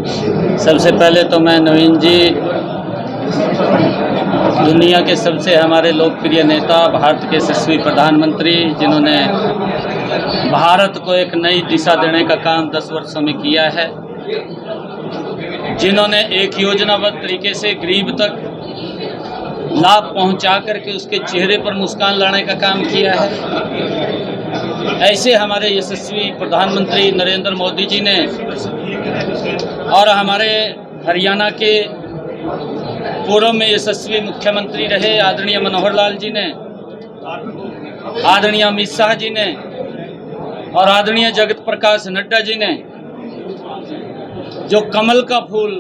सबसे पहले तो मैं नवीन जी, दुनिया के सबसे हमारे लोकप्रिय नेता, भारत के यशस्वी प्रधानमंत्री, जिन्होंने भारत को एक नई दिशा देने का काम 10 वर्षों में किया है, जिन्होंने एक योजनाबद्ध तरीके से गरीब तक लाभ पहुंचा करके उसके चेहरे पर मुस्कान लाने का काम किया है, ऐसे हमारे यशस्वी प्रधानमंत्री नरेंद्र मोदी जी ने और हमारे हरियाणा के पूर्व में यशस्वी मुख्यमंत्री रहे आदरणीय मनोहर लाल जी ने, आदरणीय अमित शाह जी ने और आदरणीय जगत प्रकाश नड्डा जी ने जो कमल का फूल,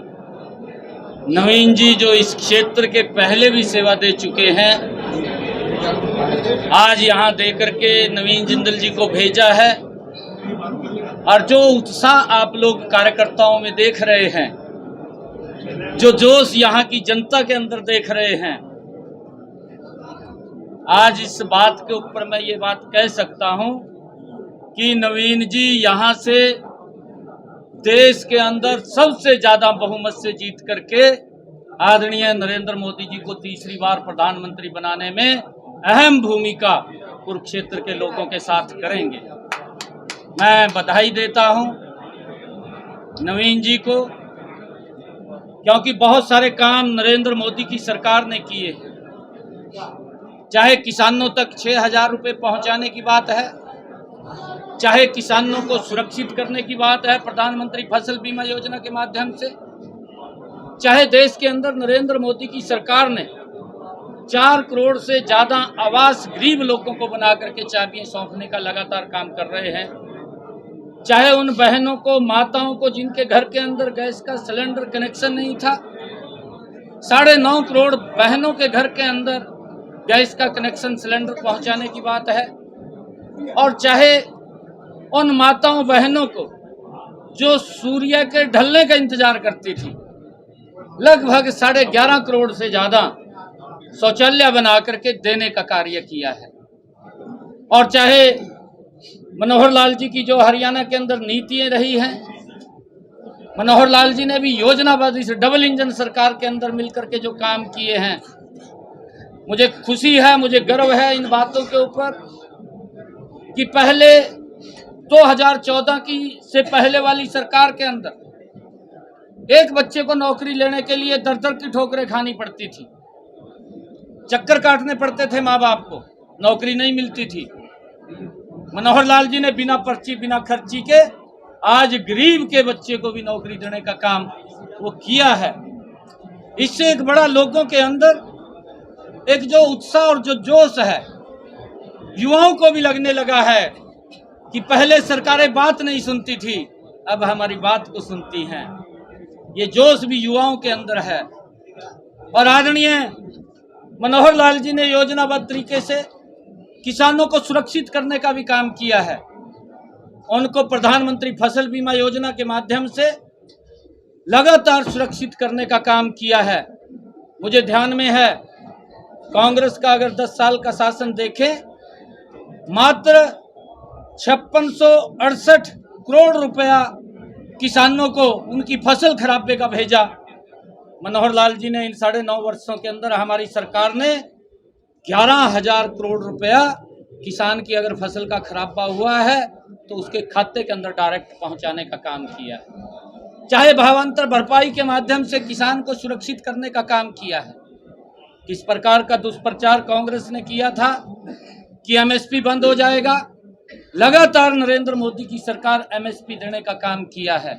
नवीन जी जो इस क्षेत्र के पहले भी सेवा दे चुके हैं, आज यहाँ दे करके नवीन जिंदल जी को भेजा है। और जो उत्साह आप लोग कार्यकर्ताओं में देख रहे हैं, जो जोश यहाँ की जनता के अंदर देख रहे हैं, आज इस बात के ऊपर मैं ये बात कह सकता हूँ कि नवीन जी यहाँ से देश के अंदर सबसे ज्यादा बहुमत से जीत करके आदरणीय नरेंद्र मोदी जी को तीसरी बार प्रधानमंत्री बनाने में अहम भूमिका कुरुक्षेत्र के लोगों के साथ करेंगे। मैं बधाई देता हूं नवीन जी को, क्योंकि बहुत सारे काम नरेंद्र मोदी की सरकार ने किए हैं। चाहे किसानों तक 6,000 रुपये पहुंचाने की बात है, चाहे किसानों को सुरक्षित करने की बात है प्रधानमंत्री फसल बीमा योजना के माध्यम से, चाहे देश के अंदर नरेंद्र मोदी की सरकार ने 4 करोड़ से ज्यादा आवास गरीब लोगों को बना करके चाबियां सौंपने का लगातार काम कर रहे हैं, चाहे उन बहनों को, माताओं को जिनके घर के अंदर गैस का सिलेंडर कनेक्शन नहीं था, 9.5 करोड़ बहनों के घर के अंदर गैस का कनेक्शन सिलेंडर पहुंचाने की बात है, और चाहे उन माताओं बहनों को जो सूर्य के ढलने का इंतजार करती थी, लगभग 11.5 करोड़ से ज्यादा शौचालय बना करके देने का कार्य किया है। और चाहे मनोहर लाल जी की जो हरियाणा के अंदर नीतियां रही हैं, मनोहर लाल जी ने भी योजनाबद्ध इस डबल इंजन सरकार के अंदर मिलकर के जो काम किए हैं, मुझे खुशी है, मुझे गर्व है इन बातों के ऊपर कि पहले 2014 की से पहले वाली सरकार के अंदर एक बच्चे को नौकरी लेने के लिए दर-दर की ठोकरें खानी पड़ती थी, चक्कर काटने पड़ते थे माँ बाप को, नौकरी नहीं मिलती थी। मनोहर लाल जी ने बिना पर्ची, बिना खर्ची के आज गरीब के बच्चे को भी नौकरी देने का काम वो किया है। इससे एक बड़ा लोगों के अंदर एक जो उत्साह और जो जोश है, युवाओं को भी लगने लगा है कि पहले सरकारें बात नहीं सुनती थी, अब हमारी बात को सुनती हैं। ये जोश भी युवाओं के अंदर है। और आदरणीय मनोहर लाल जी ने योजनाबद्ध तरीके से किसानों को सुरक्षित करने का भी काम किया है। उनको प्रधानमंत्री फसल बीमा योजना के माध्यम से लगातार सुरक्षित करने का काम किया है। मुझे ध्यान में है, कांग्रेस का अगर 10 साल का शासन देखें, मात्र 5668 करोड़ रुपया किसानों को उनकी फसल खराबे का भेजा। मनोहर लाल जी ने इन 9.5 वर्षों के अंदर हमारी सरकार ने 11,000 करोड़ रुपया किसान की अगर फसल का खराबा हुआ है तो उसके खाते के अंदर डायरेक्ट पहुंचाने का काम किया है। चाहे भावांतर भरपाई के माध्यम से किसान को सुरक्षित करने का काम किया है। किस प्रकार का दुष्प्रचार कांग्रेस ने किया था कि एमएसपी बंद हो जाएगा, लगातार नरेंद्र मोदी की सरकार एमएसपी देने का काम किया है।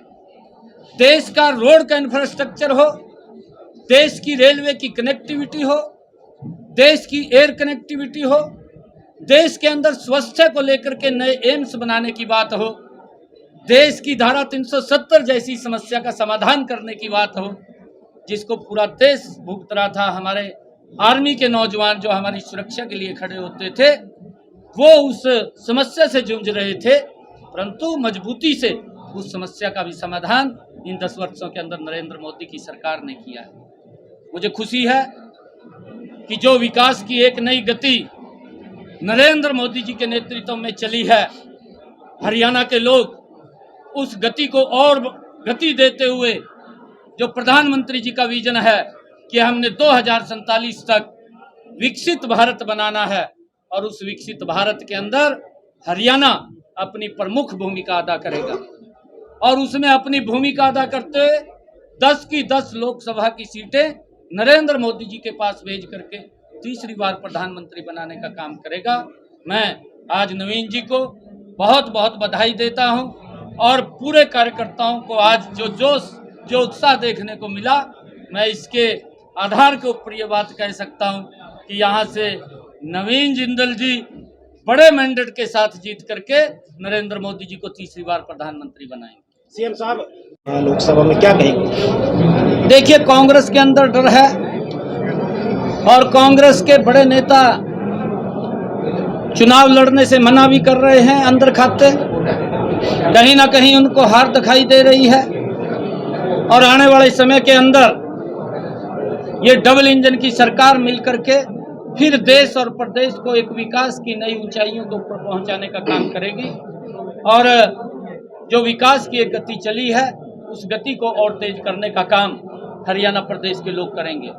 देश का रोड का इंफ्रास्ट्रक्चर हो, देश की रेलवे की कनेक्टिविटी हो, देश की एयर कनेक्टिविटी हो, देश के अंदर स्वास्थ्य को लेकर के नए एम्स बनाने की बात हो, देश की धारा 370 जैसी समस्या का समाधान करने की बात हो, जिसको पूरा देश भुगत रहा था। हमारे आर्मी के नौजवान जो हमारी सुरक्षा के लिए खड़े होते थे, वो उस समस्या से जूझ रहे थे, परंतु मजबूती से उस समस्या का भी समाधान इन 10 वर्षों के अंदर नरेंद्र मोदी की सरकार ने किया है। मुझे खुशी है कि जो विकास की एक नई गति नरेंद्र मोदी जी के नेतृत्व में चली है, हरियाणा के लोग उस गति को और गति देते हुए जो प्रधानमंत्री जी का विजन है कि हमने 2047 तक विकसित भारत बनाना है और उस विकसित भारत के अंदर हरियाणा अपनी प्रमुख भूमिका अदा करेगा और उसमें अपनी भूमिका अदा करते हुए 10 की 10 लोकसभा की सीटें नरेंद्र मोदी जी के पास भेज करके तीसरी बार प्रधानमंत्री बनाने का काम करेगा। मैं आज नवीन जी को बहुत बहुत बधाई देता हूं और पूरे कार्यकर्ताओं को आज जो जोश जो उत्साह देखने को मिला, मैं इसके आधार के ऊपर ये बात कह सकता हूं कि यहाँ से नवीन जिंदल जी बड़े मैंडेट के साथ जीत करके नरेंद्र मोदी जी को तीसरी बार प्रधानमंत्री बनाएंगे। सीएम साहब लोकसभा में क्या कहेंगे? देखिए, कांग्रेस के अंदर डर है और कांग्रेस के बड़े नेता चुनाव लड़ने से मना भी कर रहे हैं अंदर खाते। कहीं ना कहीं उनको हार दिखाई दे रही है और आने वाले समय के अंदर ये डबल इंजन की सरकार मिलकर के फिर देश और प्रदेश को एक विकास की नई ऊंचाइयों के ऊपर पहुंचाने का काम करेगी और जो विकास की एक गति चली है उस गति को और तेज करने का काम हरियाणा प्रदेश के लोग करेंगे।